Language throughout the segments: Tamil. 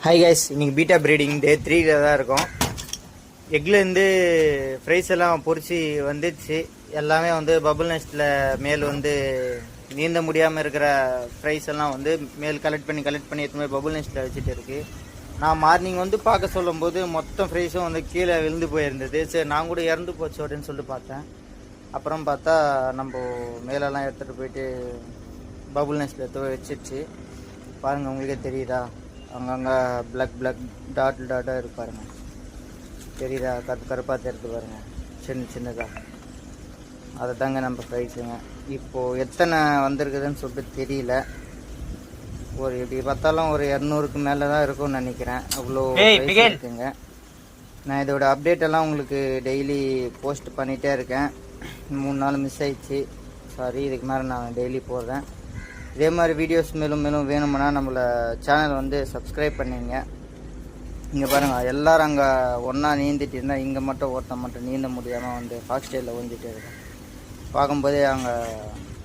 ஹாய் கைஸ், இன்றைக்கி பீட்டா ப்ரீடிங் டே 3ல தான் இருக்கும். எக்லேருந்து ஃப்ரைஸ் எல்லாம் பொறிச்சு வந்துச்சு. எல்லாமே வந்து பபுள் நெஸ்ட்டில் மேல் வந்து நீந்த முடியாமல் இருக்கிற ஃப்ரைஸ் எல்லாம் வந்து மேல் கலெக்ட் பண்ணி எடுத்து போய் பபுள் நெஸ்ட்டில் வச்சுட்டு இருக்குது. நான் மார்னிங் வந்து பார்க்க சொல்லும்போது மொத்தம் ஃப்ரைஸும் வந்து கீழே விழுந்து போயிருந்தது. சரி, நான் கூட இறந்து போச்சு அப்படின்னு சொல்லிட்டு பார்த்தேன். அப்புறம் பார்த்தா நம்ம மேலெல்லாம் எடுத்துகிட்டு போயிட்டு பபுள் நெஸ்ட்டில் எடுத்து வச்சிடுச்சு. பாருங்கள், உங்களுக்கே தெரியுதா? அங்கங்கே பிளாக் டாட்டாக இருப்பாருங்க. தெரியுதா? கருப்பாக தெரியுது பாருங்கள், சின்னதாக. அதை தாங்க நம்ம ப்ரைஸுங்க. இப்போது எத்தனை வந்திருக்குதுன்னு சொல்லிட்டு தெரியல. ஒரு எப்படி பார்த்தாலும் ஒரு 200க்கு மேலே தான் இருக்கும்னு நினைக்கிறேன். அவ்வளோ இருக்குங்க. நான் இதோட அப்டேட் எல்லாம் உங்களுக்கு டெய்லி போஸ்ட் பண்ணிகிட்டே இருக்கேன். 3 நாள் மிஸ் ஆயிடுச்சு, சாரி. இதுக்கு மேலே நான் டெய்லி போடுறேன். இதே மாதிரி வீடியோஸ் மேலும் வேணும்னா நம்மளை சேனல் வந்து சப்ஸ்கிரைப் பண்ணிங்க. இங்கே பாருங்கள், எல்லோரும் அங்கே ஒன்றா நீந்திட்டு இருந்தால் இங்கே மட்டும் ஒருத்தன் மட்டும் நீந்த முடியாமல் வந்து ஹாஸ்டலில் ஊஞ்சிட்டு இருக்கேன். பார்க்கும்போதே அங்கே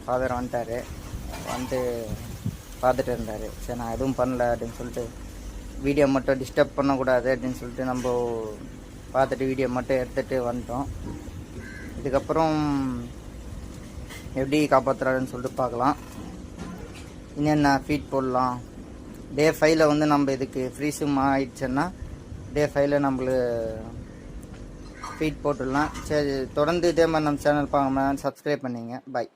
ஃபாதர் வந்துட்டார். வந்து பார்த்துட்டு இருந்தார். சரி, நான் எதுவும் பண்ணல அப்படின்னு சொல்லிட்டு வீடியோ மட்டும் டிஸ்டர்ப் பண்ணக்கூடாது அப்படின்னு சொல்லிட்டு நம்ம பார்த்துட்டு வீடியோ மட்டும் எடுத்துகிட்டு வந்துட்டோம். இதுக்கப்புறம் எப்படி காப்பாற்றுறாருன்னு சொல்லிட்டு பார்க்கலாம். என்னென்ன ஃபீட் போடலாம். டே 5ல் வந்து நம்ம இதுக்கு ஃப்ரீஸும் ஆயிடுச்சுன்னா டே 5ல் நம்மளுக்கு ஃபீட் போட்டுடலாம். சரி, தொடர்ந்து இதே மாதிரி நம்ம சேனல் பார்க்காம சப்ஸ்கிரைப் பண்ணிங்க. பாய்.